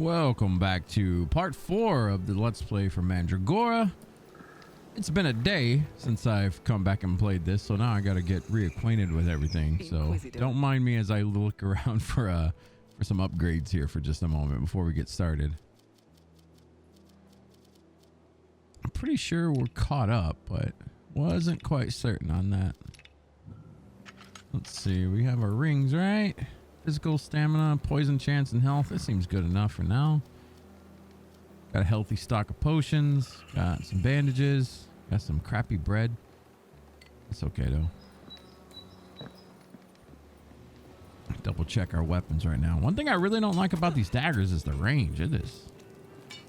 Welcome back to part 4 of the Let's Play for Mandragora. It's been a day since I've come back and played this, so now I gotta get reacquainted with everything. So don't mind me as I look around for some upgrades here for just a moment before we get started. I'm pretty sure we're caught up, but wasn't quite certain on that. Let's see, we have our rings, right? Physical, stamina, poison chance, and health. This seems good enough for now. Got a healthy stock of potions. Got some bandages. Got some crappy bread. It's okay though. Double check our weapons right now. One thing I really don't like about these daggers is the range. It is.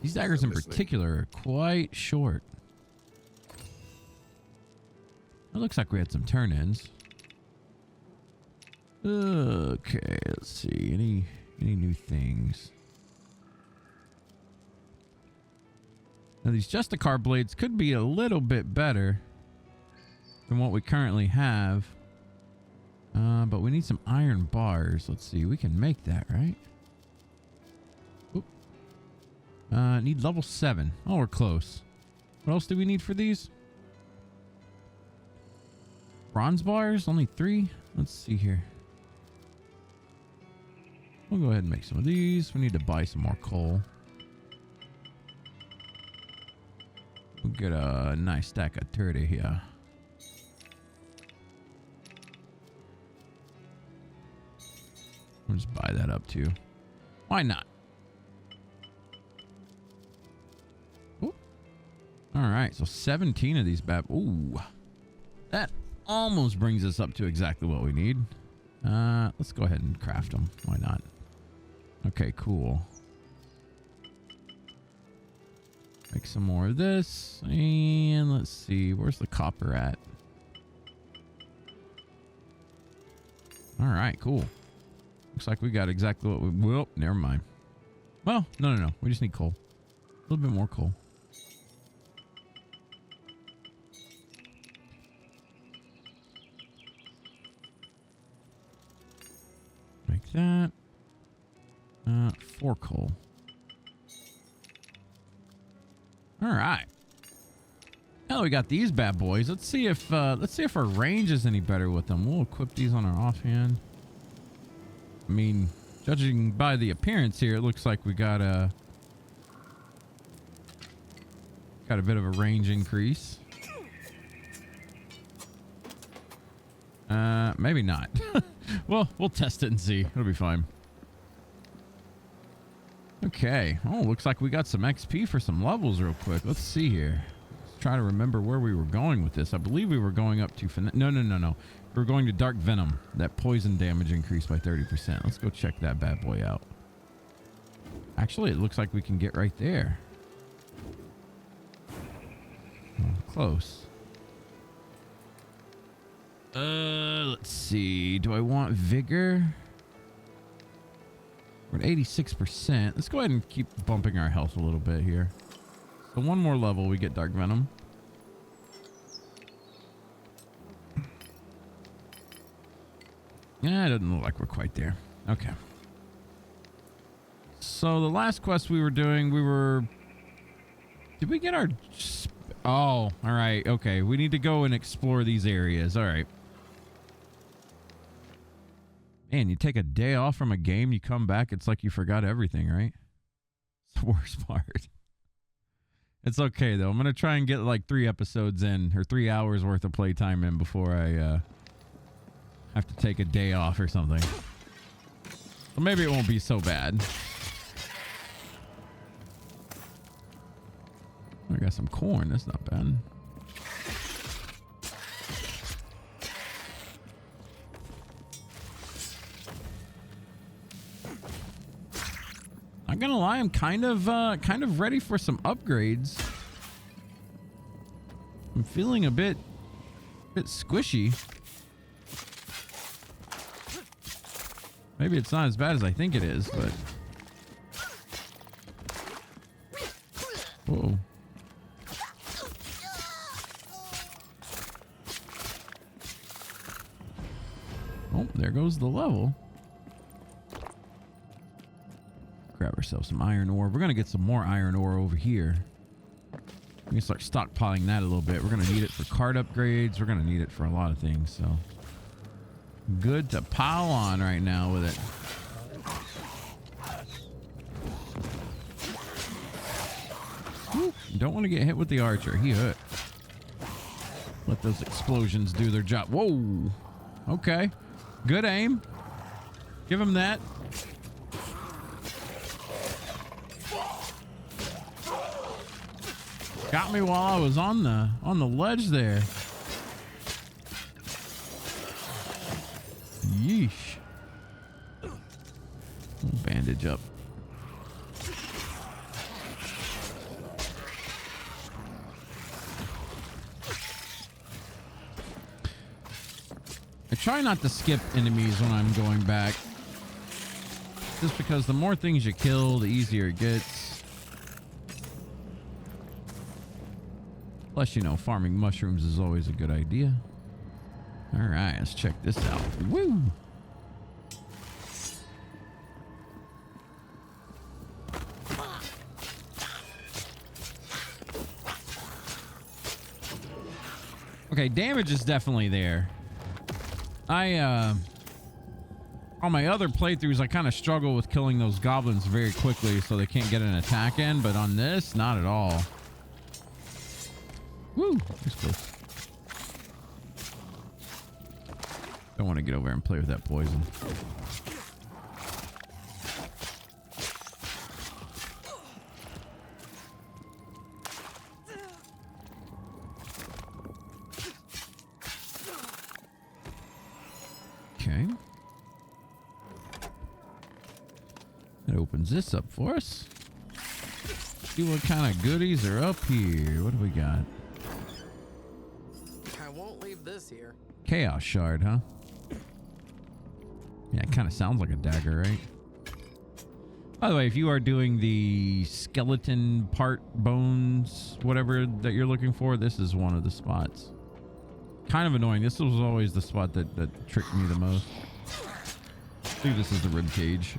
These daggers in particular are quite short. It looks like we had some turn-ins. Okay, let's see. Any new things? Now these Justicar blades could be a little bit better than what we currently have. But we need some iron bars. Let's see. We can make that, right? Oop. Need level 7. Oh, we're close. What else do we need for these? Bronze bars? Only 3? Let's see here. We'll go ahead and make some of these. We need to buy some more coal. We'll get a nice stack of turdy here. We'll just buy that up too. Why not? Ooh. All right, so 17 of these bad. Ooh, that almost brings us up to exactly what we need. Let's go ahead and craft them. Why not? Okay, cool. Make some more of this. And let's see. Where's the copper at? All right, cool. Looks like we got exactly what we... Well, never mind. Well, no. We just need coal. A little bit more coal. Make that. 4 coal. All right. Now that we got these bad boys, let's see if our range is any better with them. We'll equip these on our offhand. I mean, judging by the appearance here, it looks like we got a bit of a range increase. Maybe not. Well, we'll test it and see. It'll be fine. Okay. Oh, looks like we got some XP for some levels real quick. Let's see here. Let's try to remember where we were going with this. I believe we were going up to... No. We were going to Dark Venom. That poison damage increased by 30%. Let's go check that bad boy out. Actually, it looks like we can get right there. Oh, close. Let's see. Do I want vigor? We're at 86%. Let's go ahead and keep bumping our health a little bit here. So one more level, we get Dark Venom. Yeah, it doesn't look like we're quite there. Okay. So the last quest we were doing, did we get our... Oh, all right. Okay. We need to go and explore these areas. All right. Man, you take a day off from a game, you come back, it's like you forgot everything, right? It's the worst part. It's okay, though. I'm going to try and get like 3 episodes in, or 3 hours worth of playtime in before I have to take a day off or something. So maybe it won't be so bad. I got some corn. That's not bad. Not gonna lie, I'm kind of ready for some upgrades. I'm feeling a bit squishy. Maybe it's not as bad as I think it is, but... Whoa. Oh, there goes the level. Grab ourselves some iron ore. We're going to get some more iron ore over here. We can start stockpiling that a little bit. We're going to need it for cart upgrades. We're going to need it for a lot of things. So good to pile on right now with it. Woo. Don't want to get hit with the archer. He hurt. Let those explosions do their job. Whoa. Okay. Good aim. Give him that. Got me while I was on the ledge there. Yeesh. Bandage up. I try not to skip enemies when I'm going back. Just because the more things you kill, the easier it gets. Plus, you know, farming mushrooms is always a good idea. All right, let's check this out. Woo! Okay, damage is definitely there. On my other playthroughs, I kind of struggle with killing those goblins very quickly so they can't get an attack in, but on this, not at all. Woo! That's close. Don't want to get over and play with that poison. Okay. That opens this up for us. See what kind of goodies are up here. What do we got? I won't leave this here. Chaos shard, huh? Yeah, it kind of sounds like a dagger, right? By the way, if you are doing the skeleton part bones, whatever that you're looking for, this is one of the spots. Kind of annoying. This was always the spot that tricked me the most. I think this is the rib cage.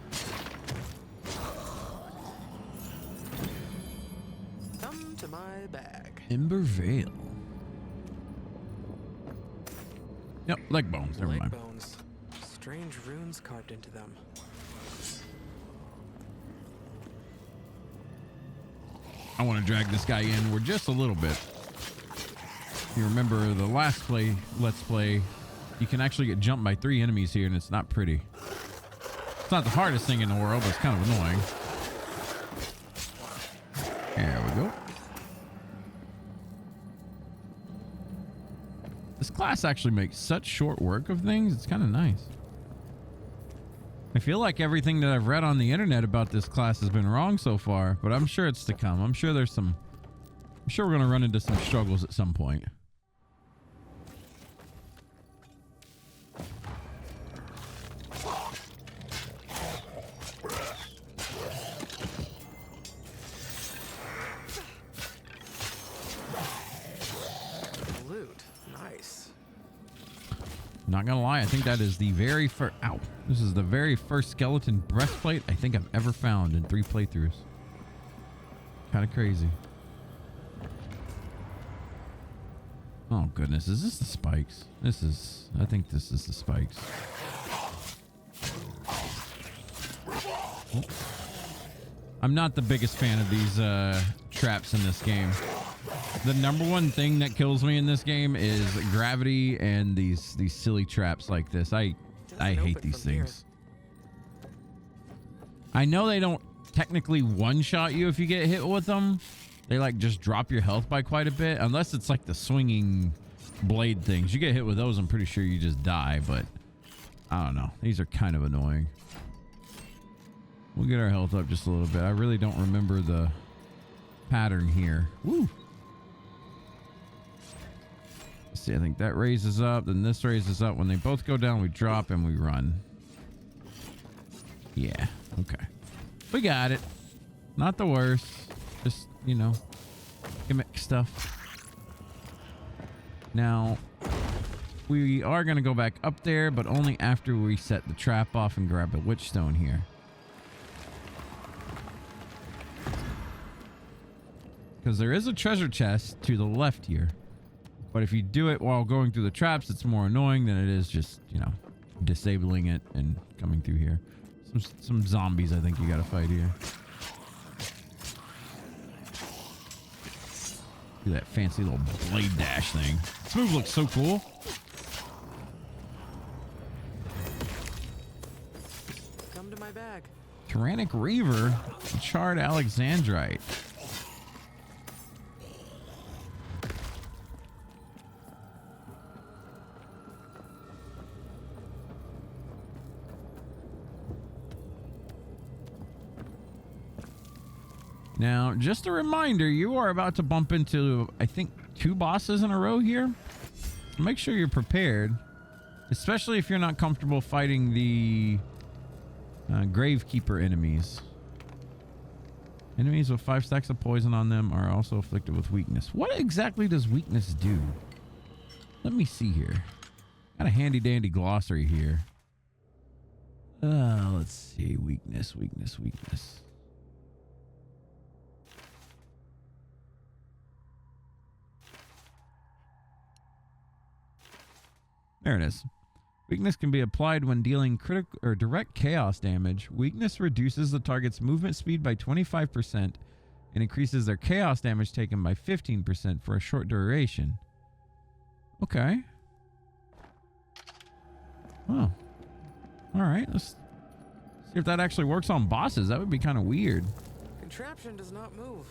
Come to my bag. Ember Vale. Yep, leg bones. Never mind. Leg bones. Strange runes carved into them. I want to drag this guy inward just a little bit. If you remember the last let's play, you can actually get jumped by 3 enemies here, and it's not pretty. It's not the hardest thing in the world, but it's kind of annoying. There we go. This class actually makes such short work of things. It's kind of nice. I feel like everything that I've read on the internet about this class has been wrong so far, but I'm sure it's to come. I'm sure we're going to run into some struggles at some point. Loot. Nice. Not gonna lie, I think that is the very first. Ow! This is the very first skeleton breastplate I think I've ever found in 3 playthroughs. Kind of crazy. Oh goodness, is this the spikes? I think this is the spikes. Oh. I'm not the biggest fan of these traps in this game. The number one thing that kills me in this game is gravity and these silly traps like this. I hate these things. I know they don't technically one-shot you if you get hit with them. They like just drop your health by quite a bit, unless it's like the swinging blade things. You get hit with those, I'm pretty sure you just die, but I don't know. These are kind of annoying. We'll get our health up just a little bit. I really don't remember the pattern here. Woo! See, I think that raises up, then this raises up. When they both go down, we drop and we run. Yeah, okay. We got it. Not the worst. Just, you know, gimmick stuff. Now, we are going to go back up there, but only after we set the trap off and grab the witch stone here. because there is a treasure chest to the left here. But if you do it while going through the traps, it's more annoying than it is just, you know, disabling it and coming through here. Some zombies I think you gotta fight here. Do that fancy little blade dash thing. This move looks so cool. Come to my bag. Tyrannic Reaver, charred Alexandrite. Now, just a reminder, you are about to bump into, I think, 2 bosses in a row here. So make sure you're prepared, especially if you're not comfortable fighting the Gravekeeper enemies. Enemies with 5 stacks of poison on them are also afflicted with weakness. What exactly does weakness do? Let me see here. Got a handy dandy glossary here. Let's see. Weakness, weakness, weakness. There it is. Weakness can be applied when dealing critical or direct chaos damage. Weakness reduces the target's movement speed by 25% and increases their chaos damage taken by 15% for a short duration. Okay. Oh. All right. Let's see if that actually works on bosses. That would be kind of weird. Contraption does not move.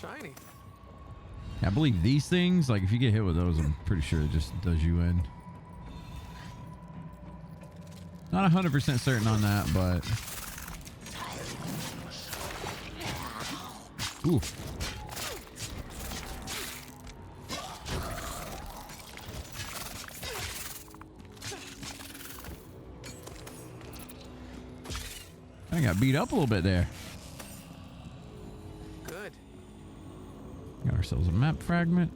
Shiny. I believe these things, like if you get hit with those, I'm pretty sure it just does you in. Not 100% certain on that, but... Ooh. I got beat up a little bit there. Good. Got ourselves a map fragment.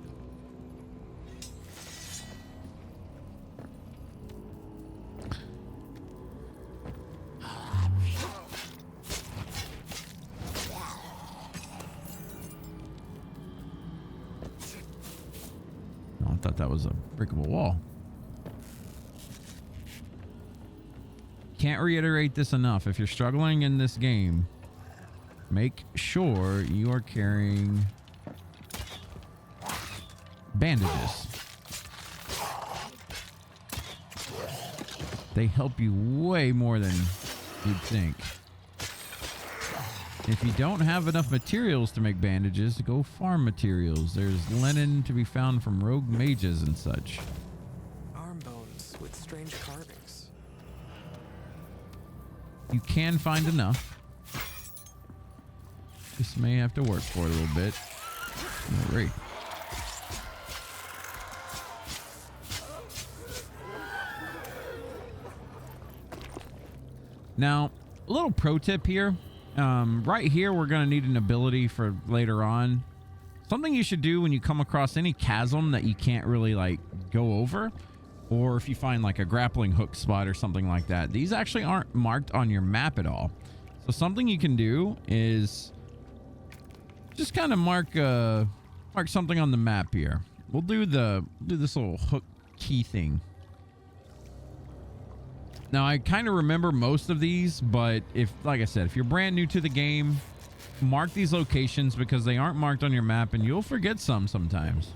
Oh, I thought that was a breakable wall. Can't reiterate this enough. If you're struggling in this game, make sure you are carrying bandages. They help you way more than you'd think. If you don't have enough materials to make bandages, go farm materials. There's linen to be found from rogue mages and such. Arm bones with strange carvings. You can find enough. Just may have to work for it a little bit. Great. Now, a little pro tip here. Right here, we're going to need an ability for later on. Something you should do when you come across any chasm that you can't really like go over, or if you find like a grappling hook spot or something like that. These actually aren't marked on your map at all. So something you can do is just kind of mark something on the map here. We'll do this little hook key thing. Now, I kind of remember most of these, but like I said, if you're brand new to the game, mark these locations because they aren't marked on your map and you'll forget some sometimes.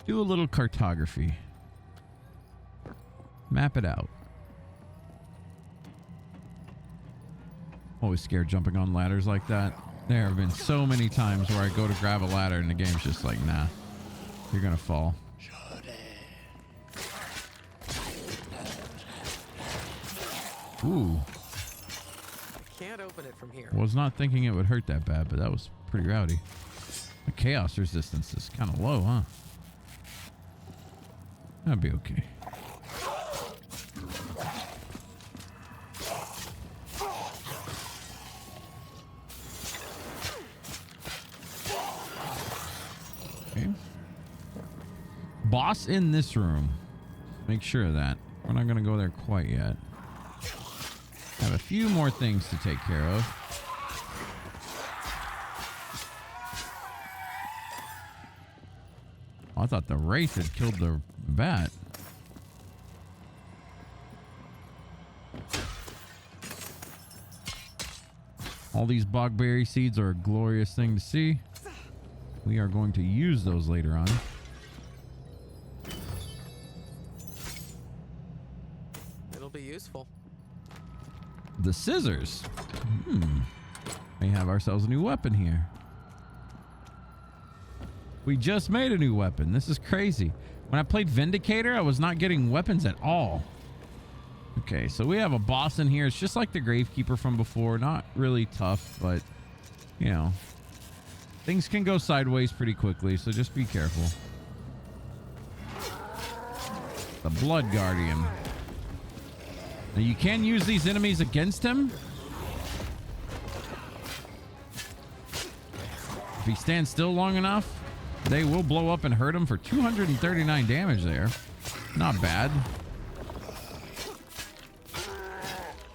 Do a little cartography. Map it out. Always scared jumping on ladders like that. There have been so many times where I go to grab a ladder and the game's just like, nah, you're gonna fall. Ooh. Can't open it from here. Was not thinking it would hurt that bad, but that was pretty rowdy. The chaos resistance is kind of low, huh? That'd be okay. boss in this room. Make sure of that. We're not going to go there quite yet. Have a few more things to take care of. Oh, I thought the wraith had killed the bat. All these bogberry seeds are a glorious thing to see. We are going to use those later on. It'll be useful. The scissors. May have ourselves a new weapon here. We just made a new weapon. This is crazy. When I played Vindicator, I was not getting weapons at all. Okay, so we have a boss in here. It's just like the Gravekeeper from before. Not really tough, but, you know, things can go sideways pretty quickly, so just be careful. The Blood Guardian. Now, you can use these enemies against him. If he stands still long enough, they will blow up and hurt him for 239 damage there. Not bad.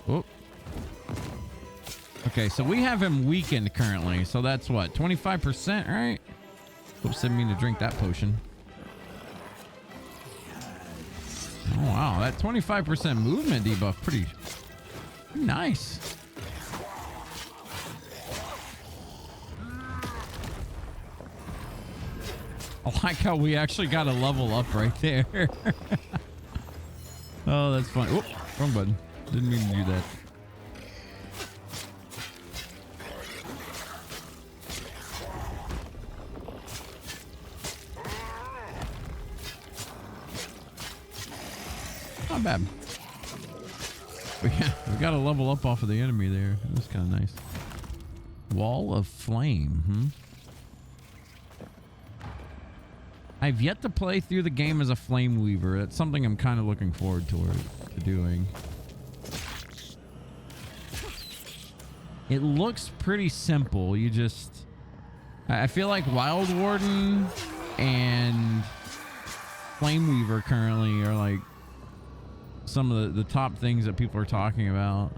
Oh. Okay, so we have him weakened currently. So that's what, 25%, right? Oops, didn't mean to drink that potion. Oh, wow. That 25% movement debuff, pretty nice. I like how we actually got a level up right there. Oh, that's fun. Whoop, wrong button. Didn't mean to do that. Not bad. We got a level up off of the enemy there. That was kind of nice. Wall of Flame. I've yet to play through the game as a Flame Weaver. That's something I'm kind of looking forward to doing. It looks pretty simple. You just... I feel like Wild Warden and Flame Weaver currently are like some of the top things that people are talking about.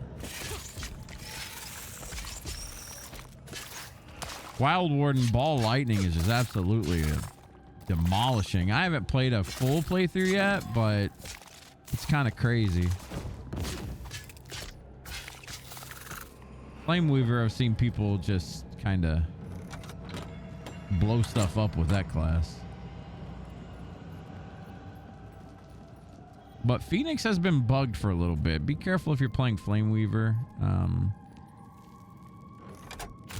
Wild Warden Ball Lightning is just absolutely demolishing. I haven't played a full playthrough yet, but it's kind of crazy. Flame Weaver, I've seen people just kind of blow stuff up with that class. But Phoenix has been bugged for a little bit. Be careful if you're playing Flame Weaver.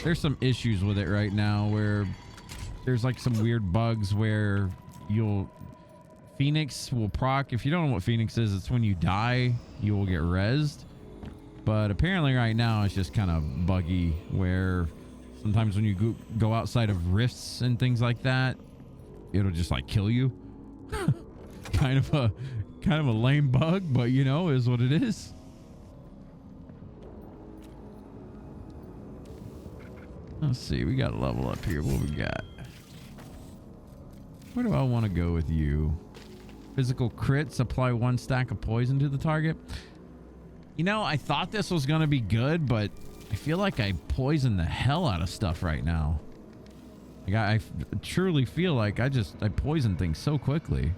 There's some issues with it right now where there's like some weird bugs where Phoenix will proc. If you don't know what Phoenix is, it's when you die, you will get rezzed. But apparently right now it's just kind of buggy where sometimes when you go outside of rifts and things like that, it'll just like kill you. kind of a lame bug, but you know, is what it is. Let's see, we got a level up here. What we got? Where do I want to go with you? Physical crits, apply 1 stack of poison to the target. You know, I thought this was going to be good, but I feel like I poisoned the hell out of stuff right now. Like I truly feel like I poisoned things so quickly.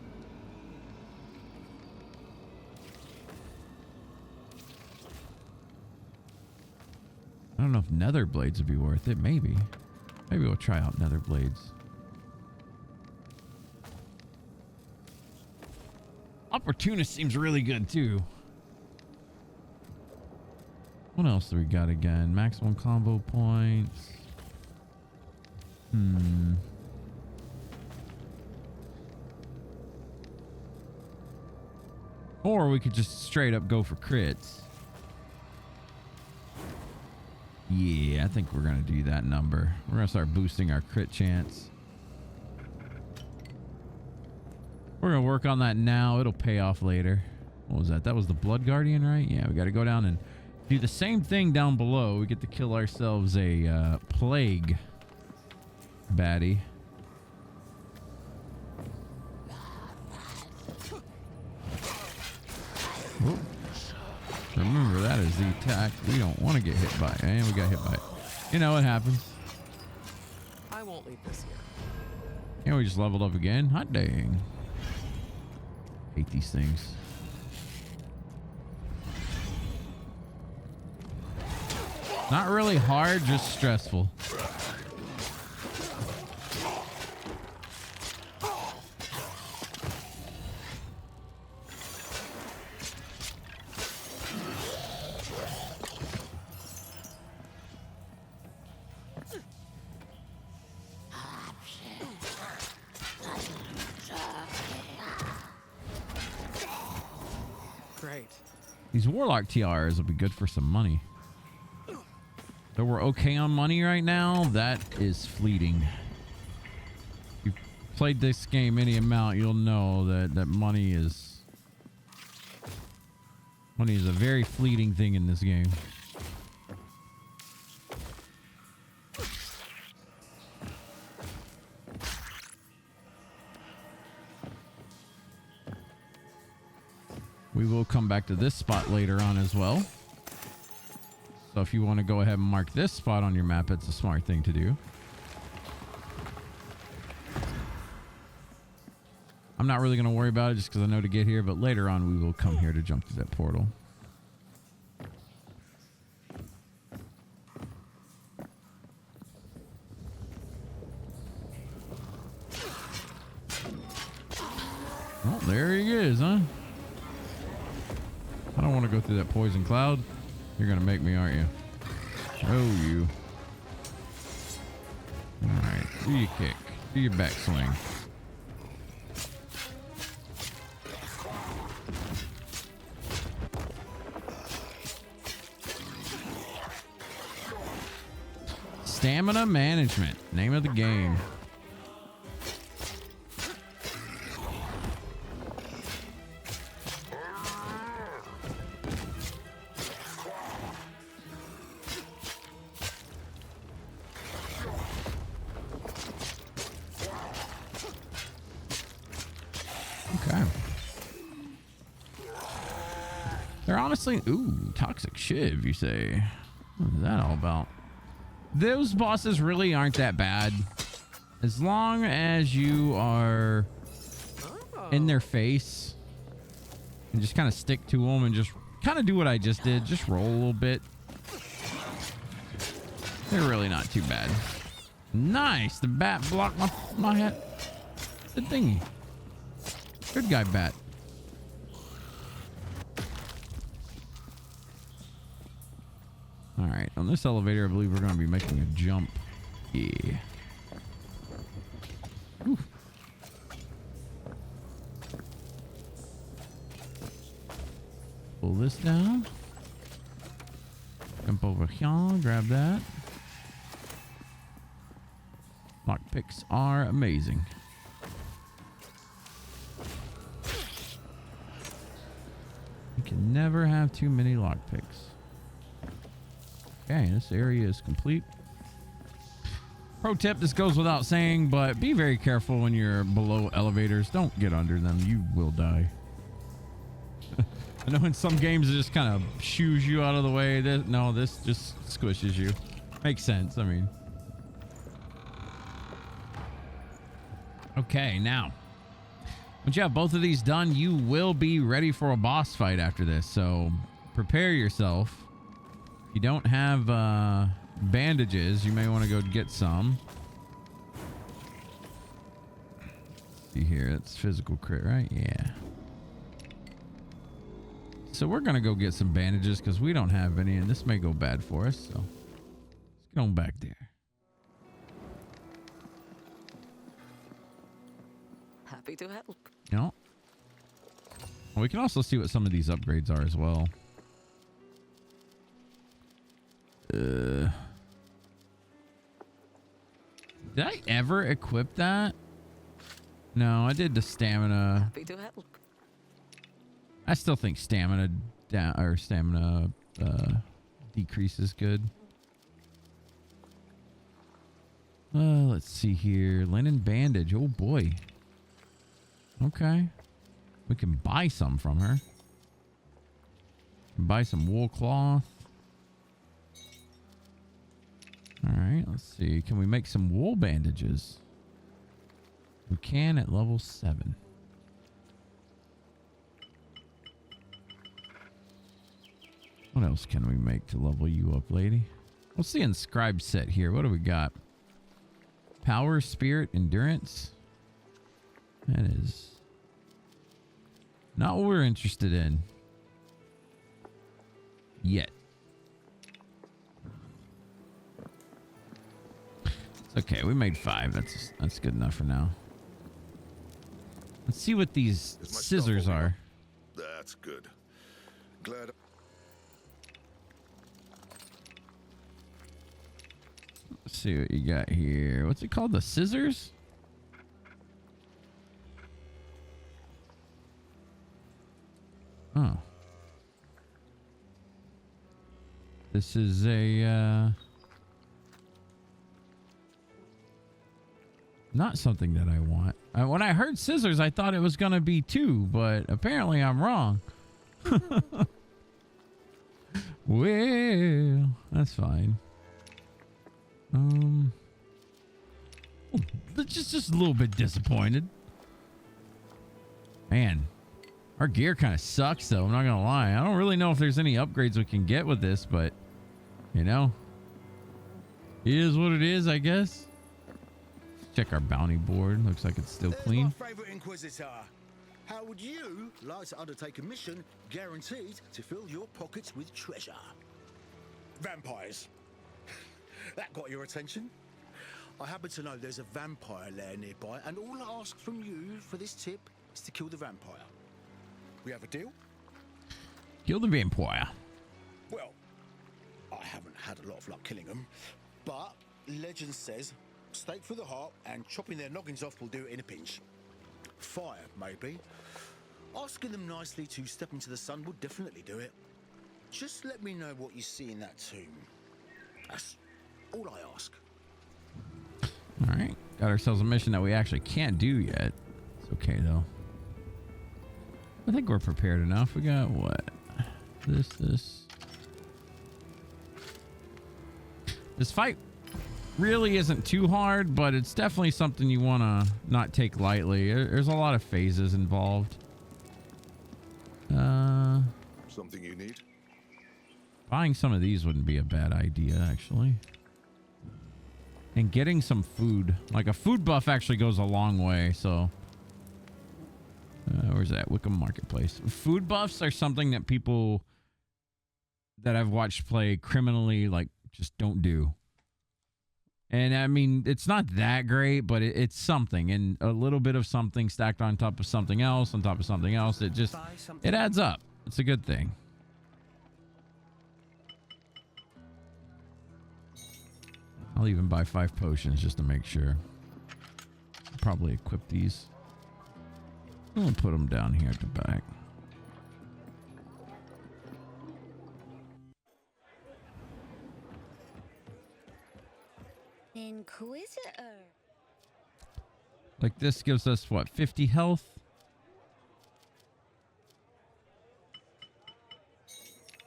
I don't know if nether blades would be worth it. Maybe we'll try out nether blades. Opportunist seems really good too. What else do we got again? Maximum combo points. Or we could just straight up go for crits. Yeah, I think we're going to do that number. We're going to start boosting our crit chance. We're going to work on that now. It'll pay off later. What was that? That was the Blood Guardian, right? Yeah, we got to go down and do the same thing down below. We get to kill ourselves a plague baddie. is the attack we don't want to get hit by. And we got hit by it. You know what happens. I won't leave this here. And we just leveled up again. Hot dang. Hate these things. Not really hard, just stressful. Great. These Warlock TRs will be good for some money. Though we're okay on money right now, that is fleeting. If you've played this game any amount, you'll know that money is a very fleeting thing in this game. We will come back to this spot later on as well. So if you want to go ahead and mark this spot on your map, it's a smart thing to do. I'm not really going to worry about it just because I know to get here, but later on we will come here to jump to that portal. Oh, there he is, huh? I don't want to go through that poison cloud. You're going to make me, aren't you? Oh, you. Alright. Do your kick. Do your backswing. Stamina management. Name of the game. Okay. They're honestly... Ooh, toxic shiv, you say. What is that all about? Those bosses really aren't that bad. As long as you are in their face and just kind of stick to them and just kind of do what I just did. Just roll a little bit. They're really not too bad. Nice. The bat blocked my head. The thingy. Good guy, bat. All right, on this elevator, I believe we're going to be making a jump. Yeah. Whew. Pull this down. Jump over here, grab that. Lockpicks are amazing. You can never have too many lockpicks. Okay, this area is complete. Pro tip, this goes without saying, but be very careful when you're below elevators. Don't get under them. You will die. I know in some games it just kind of shoos you out of the way. This just squishes you. Makes sense, I mean. Okay, now. Once you have both of these done, you will be ready for a boss fight after this. So prepare yourself. If you don't have bandages, you may want to go get some. Let's see here, it's physical crit, right? Yeah. So we're going to go get some bandages because we don't have any, and this may go bad for us. So let's get on back there. Happy to help. No. Well, we can also see what some of these upgrades are as well. Did I ever equip that? No, I did the stamina. Happy to help. I still think stamina down or stamina decrease is good. Let's see here. Linen bandage. Oh boy. Okay. We can buy some from her. Buy some wool cloth. All right, let's see. Can we make some wool bandages? We can at level 7. What else can we make to level you up, lady? What's the inscribed set here? What do we got? Power, spirit, endurance. That is not what we're interested in yet. It's okay. We made 5. That's good enough for now. Let's see what these scissors are. That's good. Glad. Let's see what you got here. What's it called? The scissors? Oh. This is a not something that I want. When I heard scissors, I thought it was going to be 2, but apparently I'm wrong. Well, that's fine. Just a little bit disappointed. Man, our gear kind of sucks though. I'm not gonna lie. I don't really know if there's any upgrades we can get with this, but you know, it is what it is, I guess. Check our bounty board. Looks like it's still clean. My favorite Inquisitor. How would you like to undertake a mission guaranteed to fill your pockets with treasure? Vampires. That got your attention? I happen to know there's a vampire lair nearby, and all I ask from you for this tip is to kill the vampire. We have a deal? Kill the vampire. Well, I haven't had a lot of luck killing them, but legend says stake through the heart and chopping their noggins off will do it in a pinch. Fire, maybe. Asking them nicely to step into the sun will definitely do it. Just let me know what you see in that tomb. That's all I ask. All right. Got ourselves a mission that we actually can't do yet. It's okay, though. I think we're prepared enough. We got what? This. This fight really isn't too hard, but it's definitely something you want to not take lightly. There's a lot of phases involved. Something you need? Buying some of these wouldn't be a bad idea, actually. And getting some food. Like a food buff actually goes a long way, so... where's that? Wickham Marketplace. Food buffs are something that people that I've watched play criminally, like, just don't do. And I mean, it's not that great, but it's something. And a little bit of something stacked on top of something else, on top of something else. It adds up. It's a good thing. I'll even buy 5 potions just to make sure. Probably equip these. I'm gonna put them down here at the back. Inquisitor. Like this gives us what, 50 health?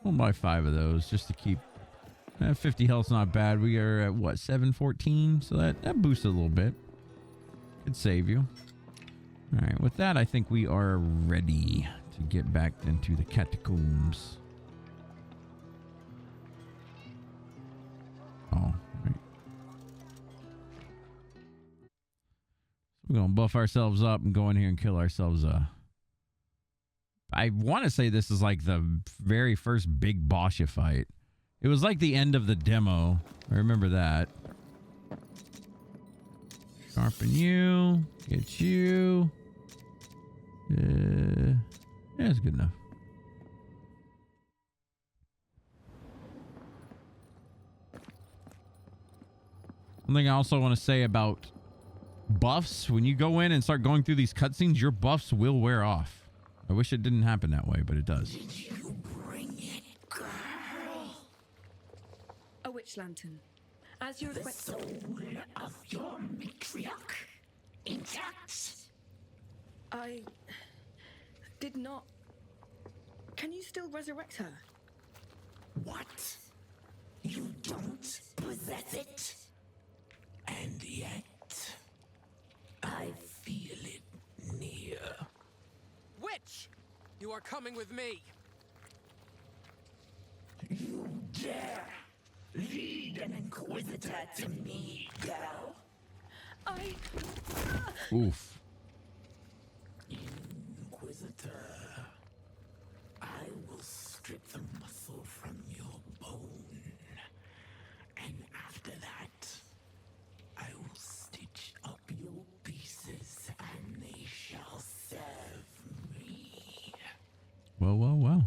We'll buy 5 of those just to keep 50 health's not bad. We are at what, 714, so that boosts a little bit. Could save you. All right, with that, I think we are ready to get back into the catacombs. Oh, right. We're gonna buff ourselves up and go in here and kill ourselves. I want to say this is like the very first big boss you fight. It was like the end of the demo. I remember that. Sharpen you. Get you. Yeah, it's good enough. One thing I also want to say about buffs, when you go in and start going through these cutscenes, your buffs will wear off. I wish it didn't happen that way, but it does. Did you bring it, girl? A witch lantern. As you The request. soul of your matriarch intact. I did not. Can you still resurrect her? What? You don't possess it? And yet, I feel it near. Witch! You are coming with me. You dare lead an inquisitor to me, girl? Oof. Inquisitor, I will strip the muscle from your bone. And after that, I will stitch up your pieces and they shall serve me. Well.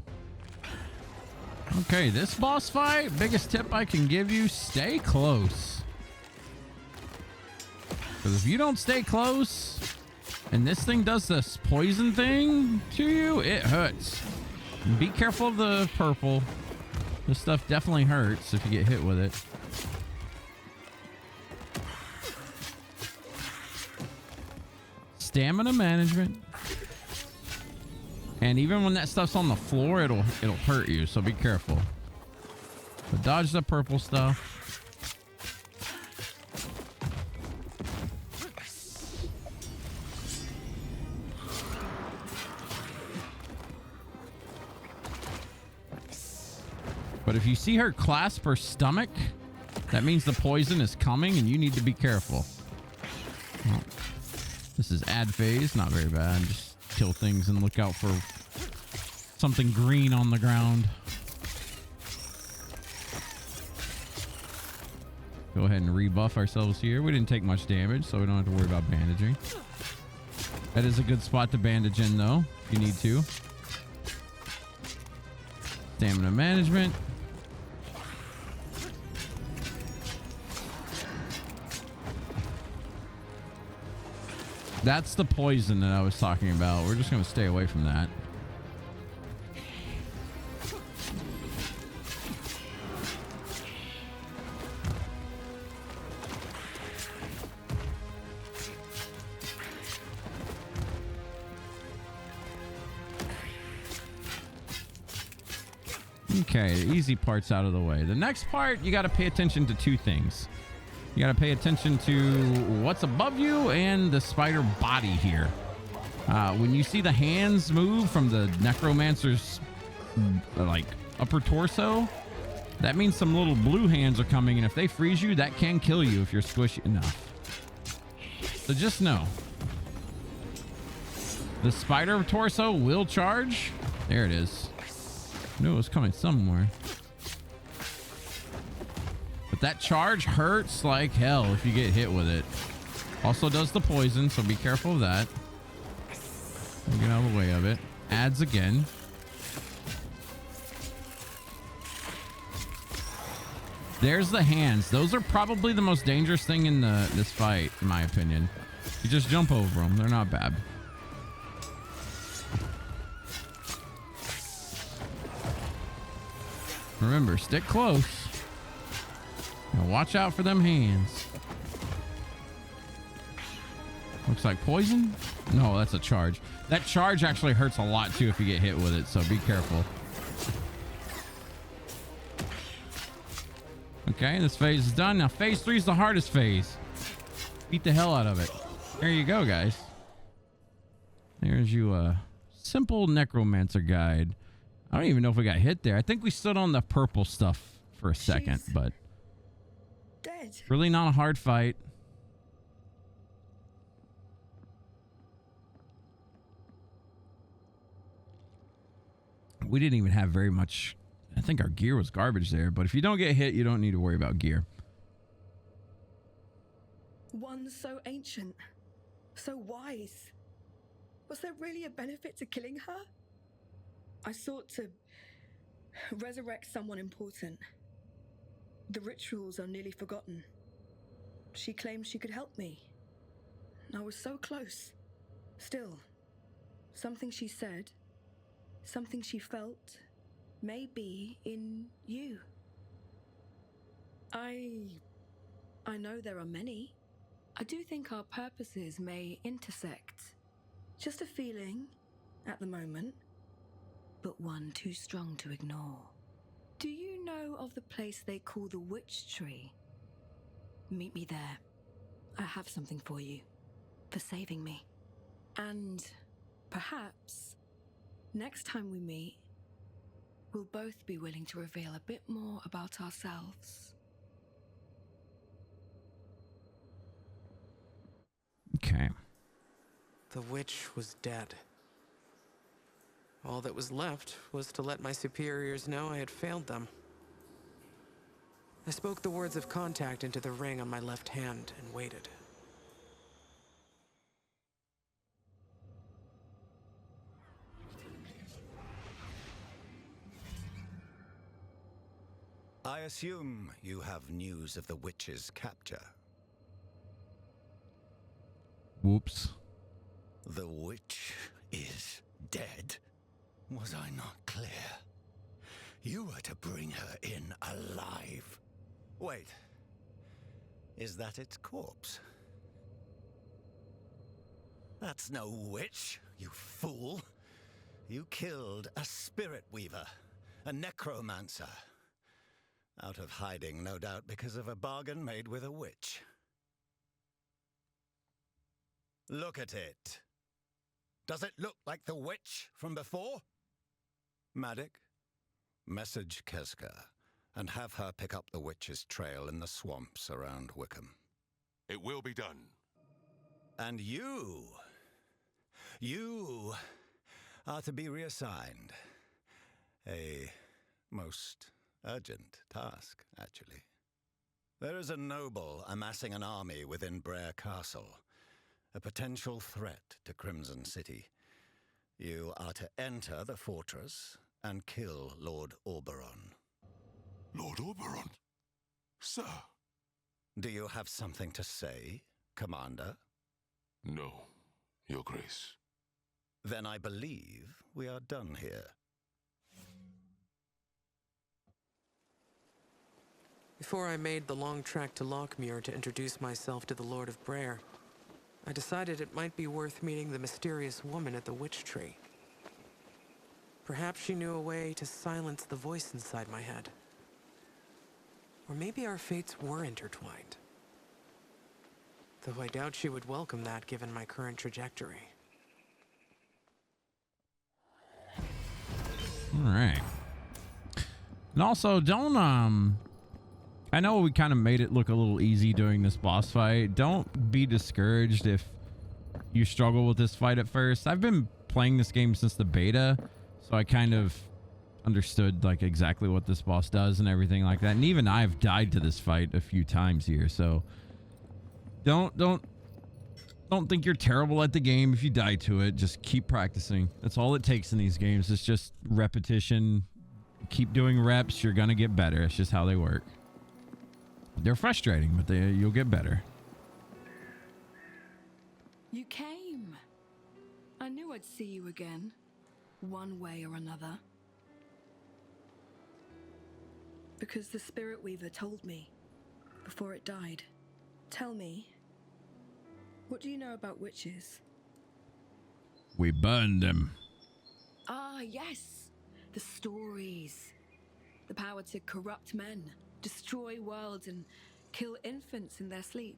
Okay, this boss fight, biggest tip I can give you, stay close. Because if you don't stay close and this thing does this poison thing to you, it hurts. And be careful of the purple. This stuff definitely hurts if you get hit with it. Stamina management. And even when that stuff's on the floor, it'll hurt you, so be careful. But dodge the purple stuff. But if you see her clasp her stomach, that means the poison is coming and you need to be careful. Well, this is ad phase, not very bad. Just kill things and look out for something green on the ground. Go ahead and rebuff ourselves here. We didn't take much damage, so we don't have to worry about bandaging. That is a good spot to bandage in, though, if you need to. Stamina management. That's the poison that I was talking about. We're just going to stay away from that. Okay, the easy part's out of the way. The next part, you got to pay attention to two things. You got to pay attention to what's above you and the spider body here. When you see the hands move from the Necromancer's like upper torso, that means some little blue hands are coming, and if they freeze you, that can kill you if you're squishy enough. So just know. The spider torso will charge. There it is. I knew it was coming somewhere. But that charge hurts like hell if you get hit with it. Also does the poison, so be careful of that. We'll get out of the way of it. Adds again. There's the hands. Those are probably the most dangerous thing in this fight, in my opinion. You just jump over them. They're not bad. Remember, stick close. Now watch out for them hands. Looks like poison. No, that's a charge. That charge actually hurts a lot too if you get hit with it, so be careful. Okay, this phase is done. Now phase 3 is the hardest phase. Beat the hell out of it. There you go, guys. There's you a simple Necromancer guide. I don't even know if we got hit there. I think we stood on the purple stuff for a second, but dead. Really not a hard fight. We didn't even have very much. I think our gear was garbage there, but if you don't get hit, you don't need to worry about gear. One so ancient, so wise. Was there really a benefit to killing her? I sought to resurrect someone important. The rituals are nearly forgotten. She claimed she could help me. I was so close. Still, something she said, something she felt, may be in you. I know there are many. I do think our purposes may intersect. Just a feeling at the moment, but one too strong to ignore. Do you know of the place they call the Witch Tree? Meet me there. I have something for you. For saving me. And perhaps next time we meet, we'll both be willing to reveal a bit more about ourselves. Okay. The witch was dead. All that was left was to let my superiors know I had failed them. I spoke the words of contact into the ring on my left hand and waited. I assume you have news of the witch's capture. Whoops. The witch is dead. Was I not clear? You were to bring her in alive. Wait. Is that its corpse? That's no witch, you fool. You killed a spirit weaver, a necromancer. Out of hiding, no doubt, because of a bargain made with a witch. Look at it. Does it look like the witch from before? Maddox, message Keska and have her pick up the witch's trail in the swamps around Wickham. It will be done. And you are to be reassigned. A most urgent task, actually. There is a noble amassing an army within Brer Castle, a potential threat to Crimson City. You are to enter the fortress and kill Lord Oberon. Lord Oberon? Sir? Do you have something to say, Commander? No, Your Grace. Then I believe we are done here. Before I made the long trek to Lockmuir to introduce myself to the Lord of Brer, I decided it might be worth meeting the mysterious woman at the Witch Tree. Perhaps she knew a way to silence the voice inside my head. Or maybe our fates were intertwined. Though I doubt she would welcome that given my current trajectory. All right. And also, don't I know we kind of made it look a little easy during this boss fight. Don't be discouraged if you struggle with this fight at first. I've been playing this game since the beta, so I kind of understood like exactly what this boss does and everything like that. And even I've died to this fight a few times here, so don't think you're terrible at the game if you die to it. Just keep practicing. That's all it takes in these games. It's just repetition. Keep doing reps, you're gonna get better. It's just how they work. They're frustrating, but you'll get better. You came. I knew I'd see you again, one way or another. Because the Spirit Weaver told me before it died. Tell me, what do you know about witches? We burned them. Ah, yes. The stories. The power to corrupt men, destroy worlds, and kill infants in their sleep.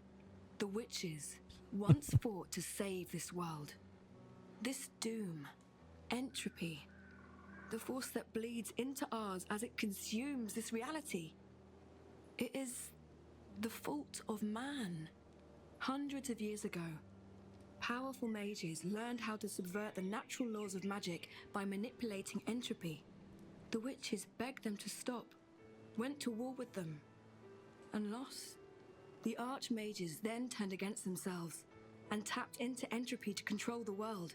The witches once fought to save this world. This doom, entropy, the force that bleeds into ours as it consumes this reality. It is the fault of man. Hundreds of years ago, powerful mages learned how to subvert the natural laws of magic by manipulating entropy. The witches begged them to stop, went to war with them, and lost. The archmages then turned against themselves and tapped into entropy to control the world.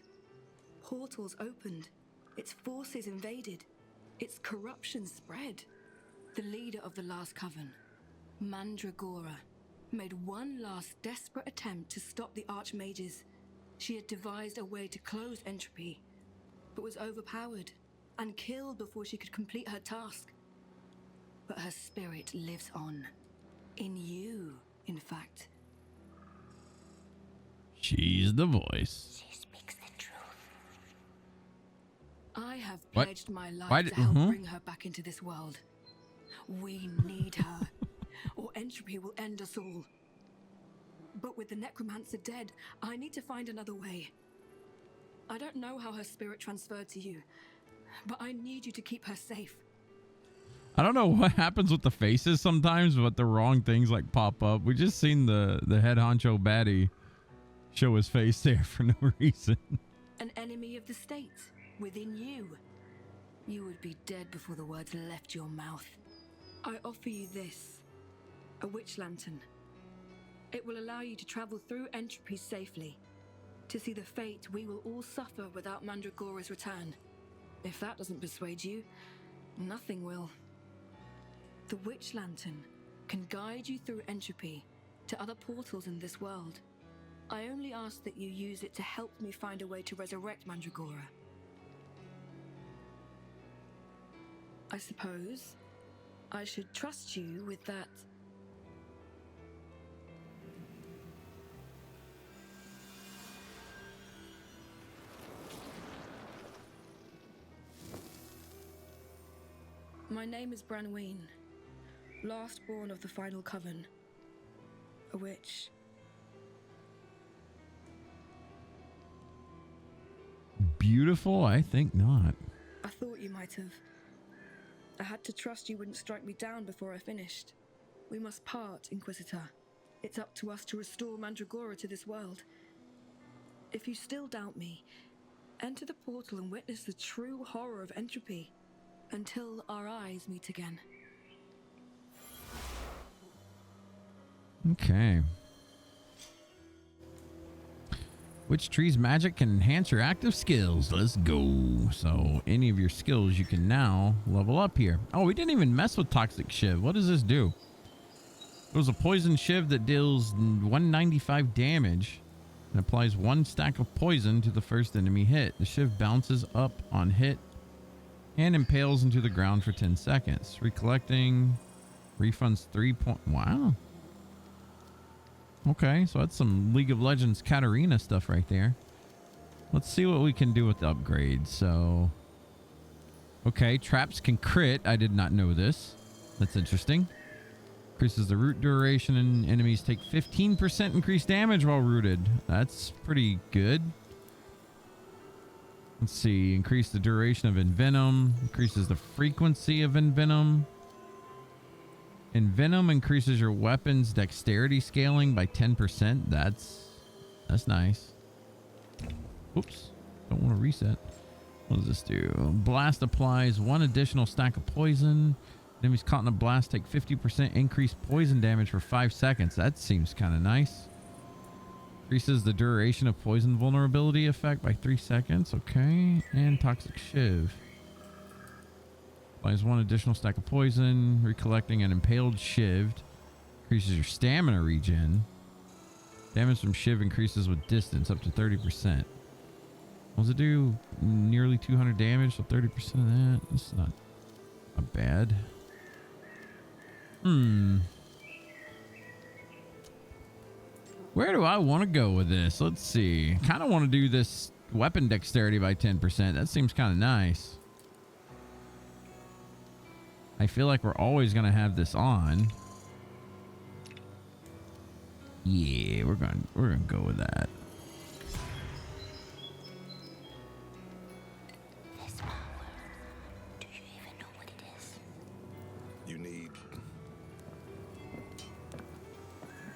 Portals opened, its forces invaded, its corruption spread. The leader of the Last Coven, Mandragora, made one last desperate attempt to stop the archmages. She had devised a way to close entropy, but was overpowered and killed before she could complete her task. But her spirit lives on. In you, in fact. She's the voice. She speaks the truth. I have What? pledged my life Why to did- help bring her back into this world. We need her, or entropy will end us all. But with the Necromancer dead, I need to find another way. I don't know how her spirit transferred to you, but I need you to keep her safe. I don't know what happens with the faces sometimes, but the wrong things like pop up. We just seen the head honcho baddie show his face there for no reason. An enemy of the state, within you. You would be dead before the words left your mouth. I offer you this, a witch lantern. It will allow you to travel through entropy safely, to see the fate we will all suffer without Mandragora's return. If that doesn't persuade you, nothing will. The witch lantern can guide you through entropy to other portals in this world. I only ask that you use it to help me find a way to resurrect Mandragora. I suppose I should trust you with that. My name is Branween, last born of the final coven. A witch. Beautiful? I think not. I thought you might have. I had to trust you wouldn't strike me down before I finished. We must part, Inquisitor. It's up to us to restore Mandragora to this world. If you still doubt me, enter the portal and witness the true horror of entropy until our eyes meet again. Okay. Which tree's magic can enhance your active skills? Let's go. So any of your skills you can now level up here. Oh, we didn't even mess with Toxic Shiv. What does this do? It was a poison shiv that deals 195 damage and applies 1 stack of poison to the first enemy hit. The shiv bounces up on hit and impales into the ground for 10 seconds. Recollecting refunds 3 point. Wow. Okay, so that's some League of Legends Katarina stuff right there. Let's see what we can do with the upgrades. So, okay, traps can crit. I did not know this. That's interesting. Increases the root duration and enemies take 15% increased damage while rooted. That's pretty good. Let's see. Increase the duration of Envenom. Increases the frequency of Envenom. Envenom increases your weapon's dexterity scaling by 10%. That's nice. Oops. Don't want to reset. What does this do? Blast applies 1 additional stack of poison. Enemies caught in a blast take 50% increased poison damage for 5 seconds. That seems kind of nice. Increases the duration of poison vulnerability effect by 3 seconds. Okay. And Toxic Shiv. Applies 1 additional stack of poison. Recollecting an impaled Shiv. Increases your stamina regen. Damage from Shiv increases with distance up to 30%. What does it do? Nearly 200 damage, so 30% of that. That's not bad. Where do I want to go with this? Let's see. Kind of want to do this weapon dexterity by 10%. That seems kind of nice. I feel like we're always going to have this on. Yeah, we're going to go with that. This power, do you even know what it is? You need...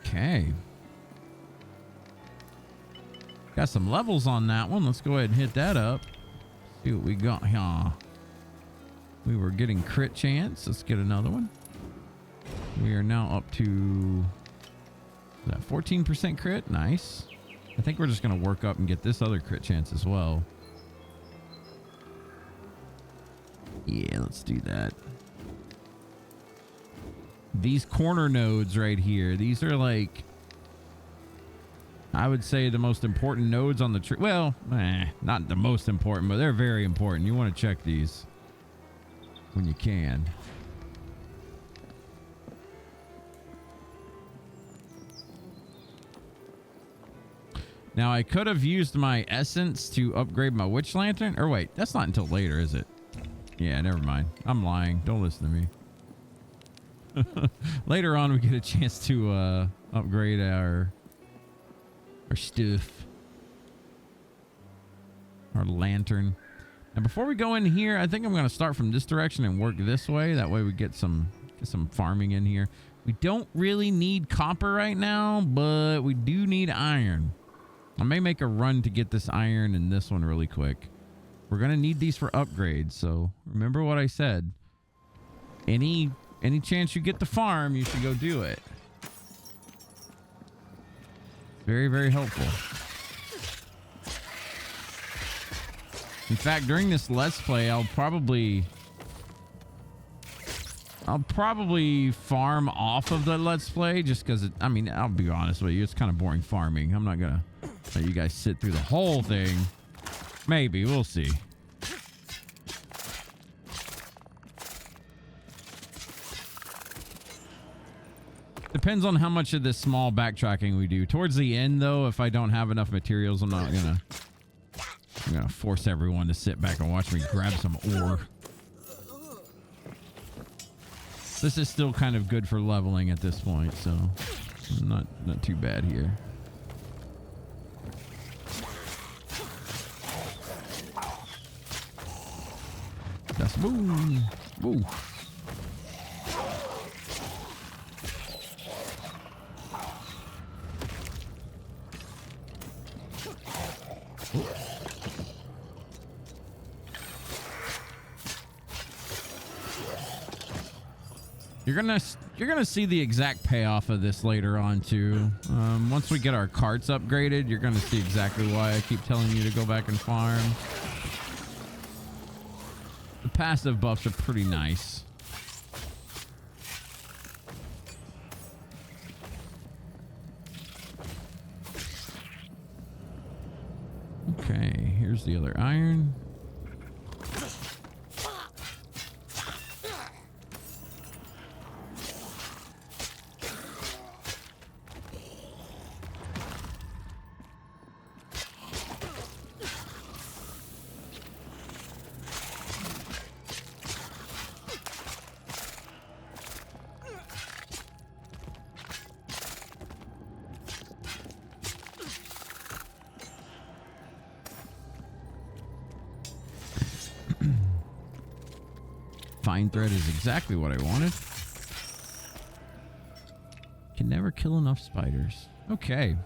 Okay. Got some levels on that one. Let's go ahead and hit that up. See what we got here. We were getting crit chance. Let's get another one. We are now up to that 14% crit. Nice. I think we're just going to work up and get this other crit chance as well. Yeah, let's do that. These corner nodes right here, these are like, I would say the most important nodes on the tree. Well, not the most important, but they're very important. You want to check these when you can. Now, I could have used my essence to upgrade my witch lantern. Or wait, that's not until later, is it? Yeah, never mind. I'm lying. Don't listen to me. Later on, we get a chance to upgrade our stuff. Our lantern. And before we go in here, I think I'm going to start from this direction and work this way. That way we get some farming in here. We don't really need copper right now, but we do need iron. I may make a run to get this iron and this one really quick. We're going to need these for upgrades. So remember what I said. Any chance you get to farm, you should go do it. Very, very helpful. In fact, during this Let's Play, I'll probably farm off of the Let's Play just because, I mean, I'll be honest with you, it's kind of boring farming. I'm not going to let you guys sit through the whole thing. Maybe, we'll see. Depends on how much of this small backtracking we do. Towards the end, though, if I don't have enough materials, I'm gonna force everyone to sit back and watch me grab some ore. This is still kind of good for leveling at this point, so not too bad here. That's boom. Woo. You're gonna see the exact payoff of this later on too. Once we get our carts upgraded, you're gonna see exactly why I keep telling you to go back and farm. The passive buffs are pretty nice. Okay, here's the other iron. Fine thread is exactly what I wanted. Can never kill enough spiders. Okay.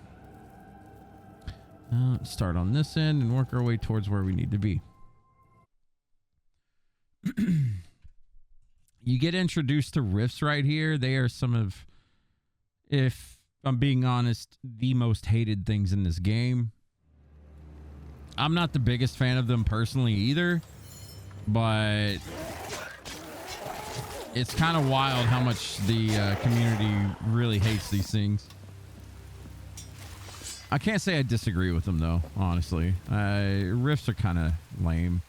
Let's start on this end and work our way towards where we need to be. You get introduced to rifts right here. They are some of, if I'm being honest, the most hated things in this game. I'm not the biggest fan of them personally either, but it's kind of wild how much the community really hates these things. I can't say I disagree with them though, honestly. Rifts are kind of lame.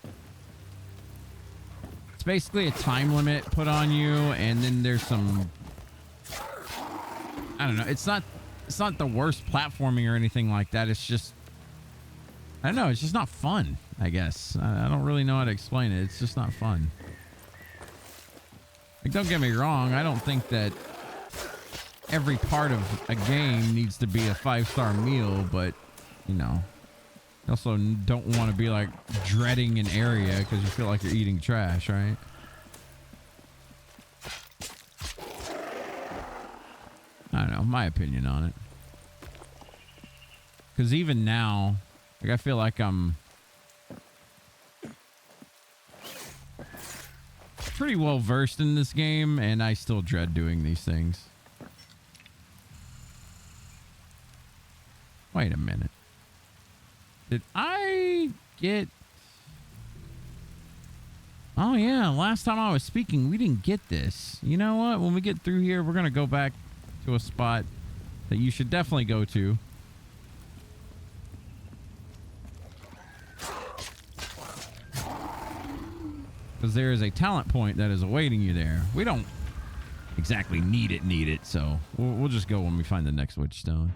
It's basically a time limit put on you, and then there's some, I don't know, it's not the worst platforming or anything like that. It's just, I don't know, it's just not fun, I guess. I don't really know how to explain it. It's just not fun. Like, don't get me wrong, I don't think that every part of a game needs to be a 5-star meal, but, you know, you also don't want to be, like, dreading an area because you feel like you're eating trash, right? I don't know, my opinion on it. Because even now, like, I feel like I'm pretty well versed in this game, and I still dread doing these things. Wait a minute. Did I get... Oh yeah, last time I was speaking, we didn't get this. You know what? When we get through here, we're going to go back to a spot that you should definitely go to. Because there is a talent point that is awaiting you there. We don't exactly need it, so we'll just go when we find the next witchstone.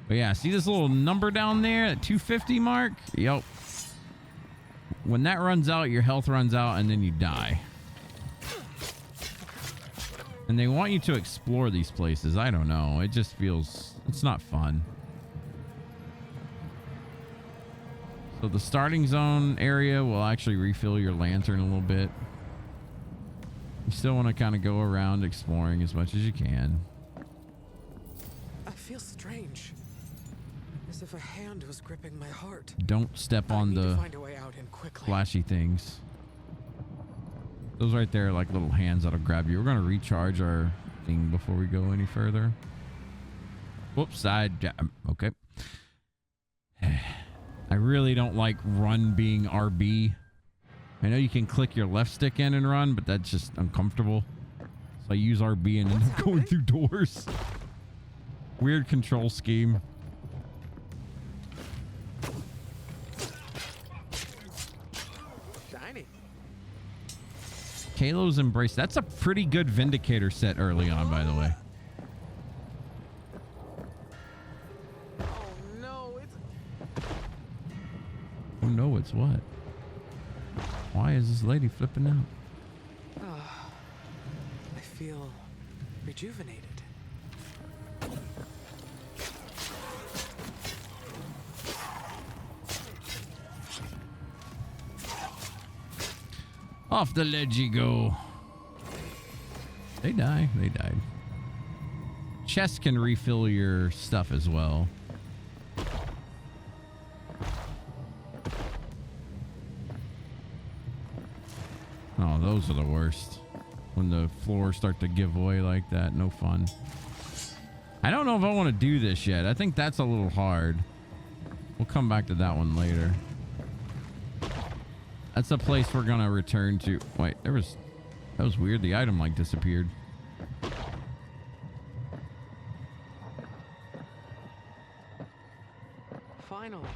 But yeah, see this little number down there, at 250 mark? Yep. When that runs out, your health runs out, and then you die. And they want you to explore these places. I don't know. It just feels... It's not fun. So the starting zone area will actually refill your lantern a little bit. You still want to kind of go around exploring as much as you can. I feel strange. As if a hand was gripping my heart. Don't step on I need to the find a way out and quickly. flashy things. Those right there are like little hands that'll grab you. We're going to recharge our thing before we go any further. Whoops, okay. I really don't like run being RB. I know you can click your left stick in and run, but that's just uncomfortable. So I use RB and end up going through doors. Weird control scheme. Shiny. Kalo's Embrace. That's a pretty good Vindicator set early on, by the way. Oh no, it's... Oh no, it's what? Why is this lady flipping out? I feel rejuvenated. Off the ledge you go. They die. They died. Chests can refill your stuff as well. Oh, those are the worst. When the floors start to give way like that. No fun. I don't know if I want to do this yet. I think that's a little hard. We'll come back to that one later. That's a place we're going to return to. Wait, that was weird. The item like disappeared. Finally,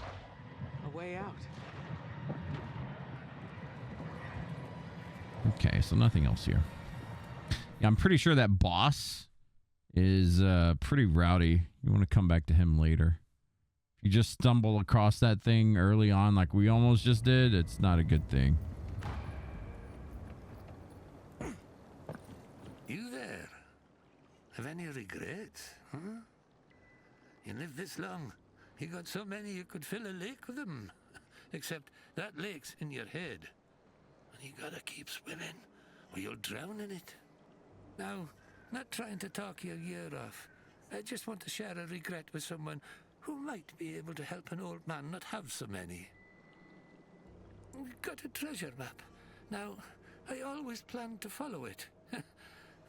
a way out. Okay, so nothing else here. Yeah, I'm pretty sure that boss is pretty rowdy. You want to come back to him later. If you just stumble across that thing early on like we almost just did, it's not a good thing. You there? Have any regrets, huh? You lived this long. You got so many you could fill a lake with them. Except that lake's in your head. And you gotta keep swimming, or you'll drown in it. Now, not trying to talk your ear off. I just want to share a regret with someone who might be able to help an old man not have so many. We've got a treasure map. Now, I always planned to follow it.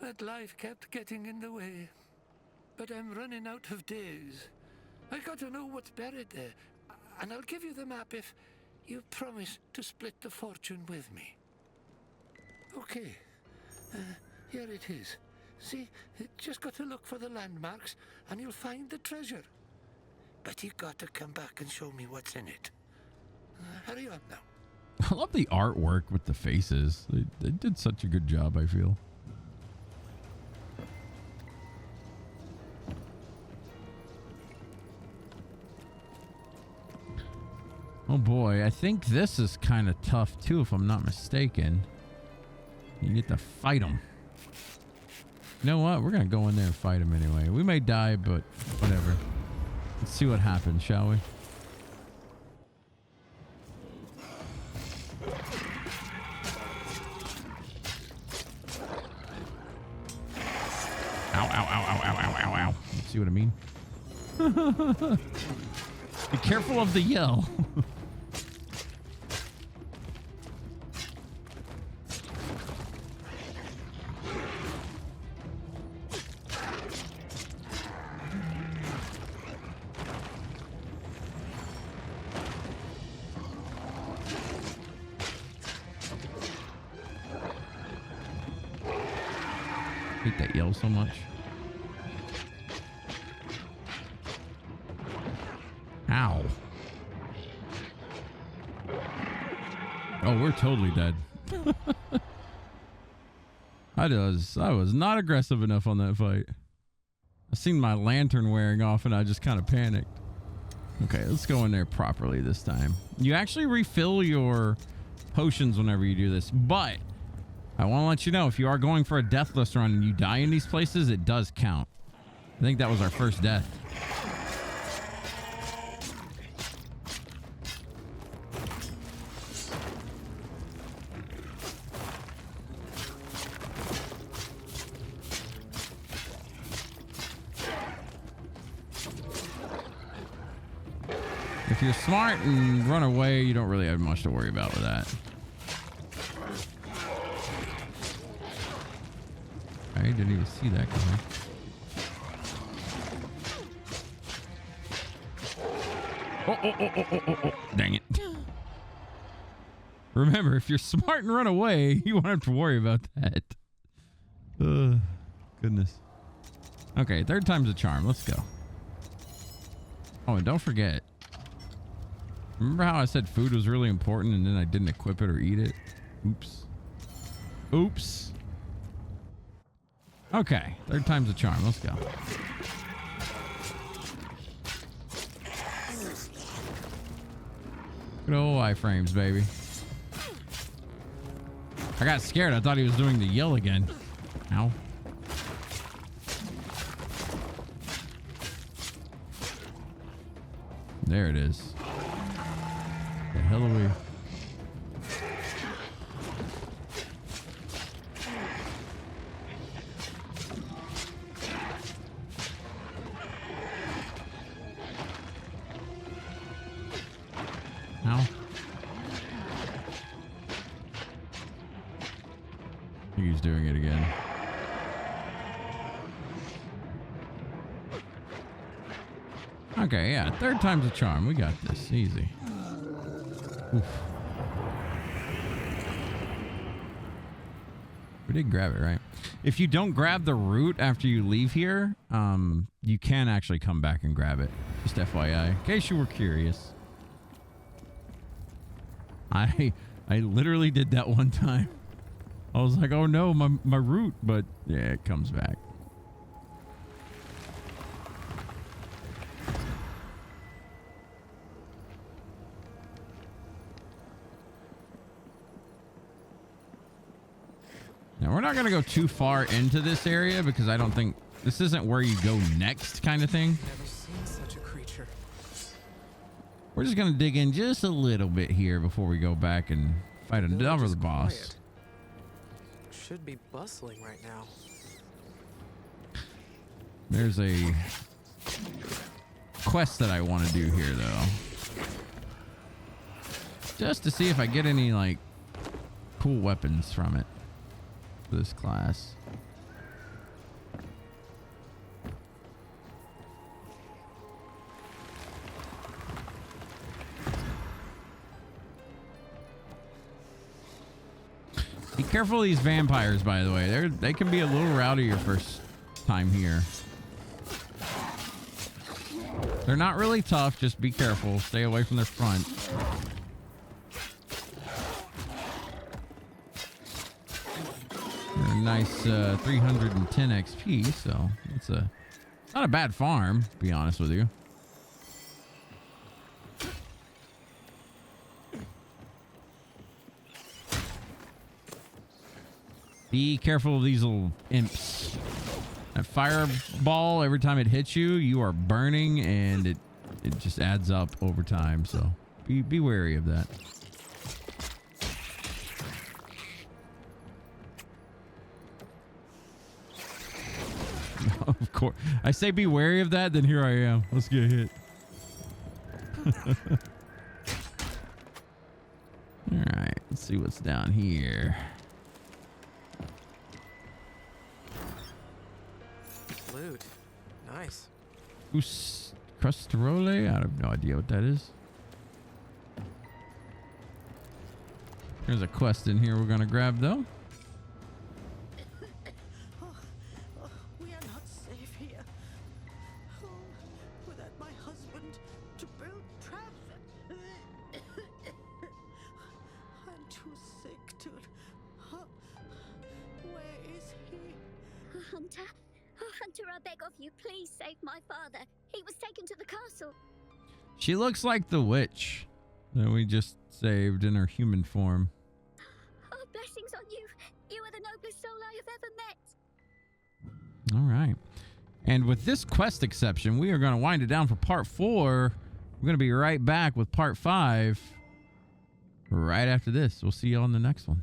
But life kept getting in the way. But I'm running out of days. I got to know what's buried there. And I'll give you the map if you promise to split the fortune with me. Okay. Here it is. See, just got to look for the landmarks and you'll find the treasure. But you got to come back and show me what's in it. Hurry up now. I love the artwork with the faces. They did such a good job, I feel. Oh boy, I think this is kind of tough too, if I'm not mistaken. You get to fight them. You know what? We're going to go in there and fight them anyway. We may die, but whatever. Let's see what happens, shall we? Ow, ow, ow, ow, ow, ow, ow, ow. See what I mean? Be careful of the yell. Hate that yell so much. Ow. Oh, we're totally dead. I was not aggressive enough on that fight. I seen my lantern wearing off and I just kind of panicked. Okay, let's go in there properly this time. You actually refill your potions whenever you do this, but I want to let you know, if you are going for a deathless run and you die in these places, it does count. I think that was our first death. If you're smart and run away, you don't really have much to worry about with that. I didn't even see that coming. Oh. Dang it. Remember, if you're smart and run away, you won't have to worry about that. Goodness. Okay, third time's a charm. Let's go. Oh, and don't forget. Remember how I said food was really important and then I didn't equip it or eat it? Oops. Oops. Okay, third time's a charm. Let's go. Good old iframes, baby. I got scared. I thought he was doing the yell again. Ow. There it is. The hell are we? Ow. I think he's doing it again. Okay, yeah. Third time's a charm. We got this. Easy. Oof. We did grab it, right? If you don't grab the root after you leave here, you can actually come back and grab it. Just FYI, in case you were curious. I literally did that one time. I was like, oh no, my root, but yeah, it comes back. Now, we're not going to go too far into this area because I don't think this isn't where you go next kind of thing. Never seen such a creature. We're just going to dig in just a little bit here before we go back and fight another boss. Quiet. Should be bustling right now. There's a quest that I want to do here, though. Just to see if I get any, like, cool weapons from it. This class. Be careful of these vampires, by the way. They can be a little rowdy your first time here. They're not really tough, just be careful. Stay away from their front. A nice 310 XP, so it's not a bad farm, to be honest with you. Be careful of these little imps. That fireball, every time it hits you, you are burning, and it just adds up over time, so be wary of that. Of course. I say be wary of that, then here I am. Let's get hit. Alright, let's see what's down here. Loot. Nice. Crustarole? I have no idea what that is. There's a quest in here we're going to grab, though. We are not safe here. Without my husband to build traps. I'm too sick to. Where is he? Hunter? Oh, Hunter, I beg of you, please save my father. He was taken to the castle. She looks like the witch that we just saved in her human form. Oh, blessings on you. You are the noblest soul I have ever met. All right. And with this quest exception, we are going to wind it down for part 4. We're going to be right back with part 5 right after this. We'll see you on the next one.